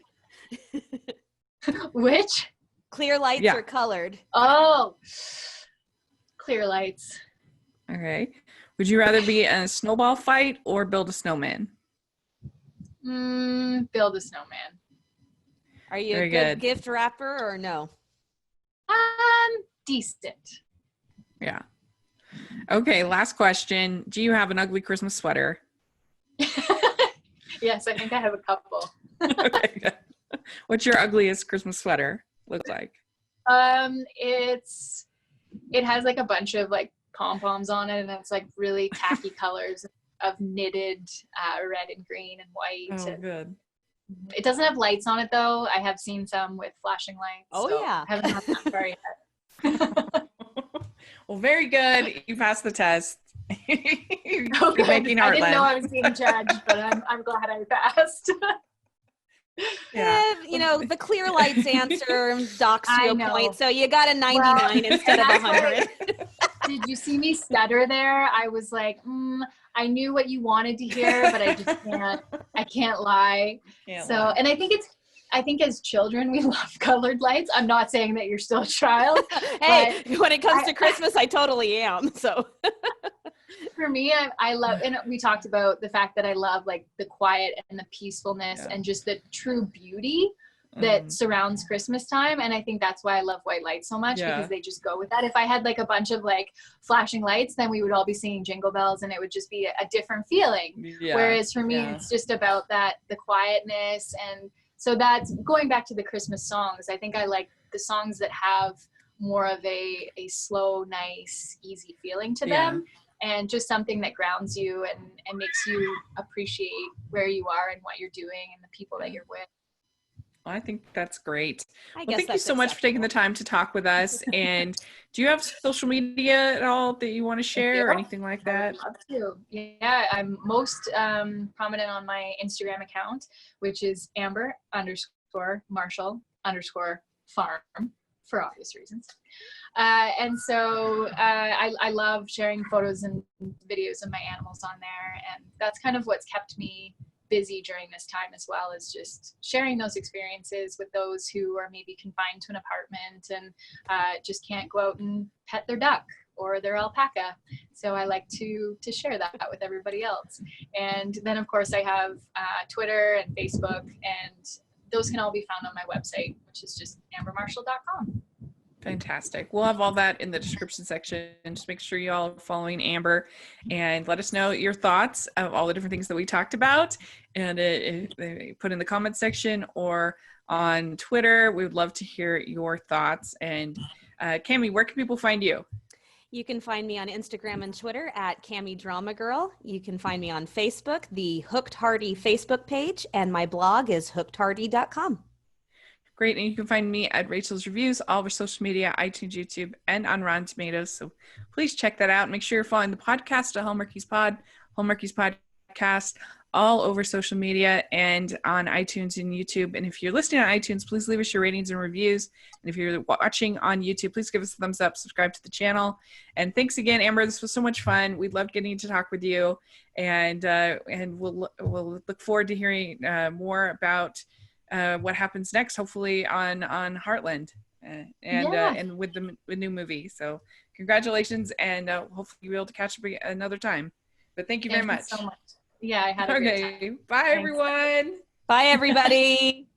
Which? Clear lights or colored? Oh, clear lights. Okay. Would you rather be in a snowball fight or build a snowman? Build a snowman. Are you a good gift wrapper or no? Decent. Yeah. Okay, last question. Do you have an ugly Christmas sweater? Yes, I think I have a couple. Okay, good. What's your ugliest Christmas sweater look like? It has like a bunch of like pom-poms on it, and it's like really tacky colors of knitted red and green and white. Oh, And good. it doesn't have lights on it though. I have seen some with flashing lights. Oh, so yeah. I haven't gone that far yet. Well, very good. You passed the test. You're Okay. making I didn't know Heartland. I was being judged, but I'm glad I passed. Yeah. You know, the clear lights answer docks I you a know. point, so you got a 99 Well, instead of and that's 100. Did you see me stutter there? I was like, I knew what you wanted to hear, but I can't lie. And I think as children, we love colored lights. I'm not saying that you're still a child. Hey, when it comes to Christmas, I totally am. So for me, I love, and we talked about the fact that I love like the quiet and the peacefulness and just the true beauty that surrounds Christmas time. And I think that's why I love white lights so much, because they just go with that. If I had like a bunch of like flashing lights, then we would all be singing Jingle Bells and it would just be a different feeling. Whereas for me, it's just about the quietness. And so that's going back to the Christmas songs. I think I like the songs that have more of a slow, nice, easy feeling to them. And just something that grounds you and makes you appreciate where you are and what you're doing and the people that you're with. I think that's great. I Well, guess thank you so much for taking the time to talk with us. And do you have social media at all that you want to share or anything like that? I would love to. Yeah, I'm most prominent on my Instagram account, which is Amber_Marshall_farm for obvious reasons. And so I love sharing photos and videos of my animals on there. And that's kind of what's kept me busy during this time as well, is just sharing those experiences with those who are maybe confined to an apartment and just can't go out and pet their duck or their alpaca. So I like to share that with everybody else. And then of course I have Twitter and Facebook, and those can all be found on my website, which is just ambermarshall.com. Fantastic. We'll have all that in the description section. Just make sure you all are following Amber and let us know your thoughts of all the different things that we talked about. And put in the comments section or on Twitter. We would love to hear your thoughts. And Cami, where can people find you? you can find me on Instagram and Twitter at Cami Drama Girl. You can find me on Facebook, the Hooked Hardy Facebook page, and my blog is hookedhardy.com. Great. And you can find me at Rachel's Reviews, all over social media, iTunes, YouTube, and on Rotten Tomatoes. So please check that out. Make sure you're following the podcast at Hallmarkies Pod, Hallmarkies Podcast, all over social media and on iTunes and YouTube. And if you're listening on iTunes, please leave us your ratings and reviews. And if you're watching on YouTube, please give us a thumbs up, subscribe to the channel. And thanks again, Amber. This was so much fun. We loved getting to talk with you. And we'll look forward to hearing more about what happens next, hopefully on Heartland and with the new movie. So congratulations, and hopefully you'll be able to catch up another time. But thank you very much. So much. Yeah, I had a great time. Bye, Thanks. everyone. Bye, everybody.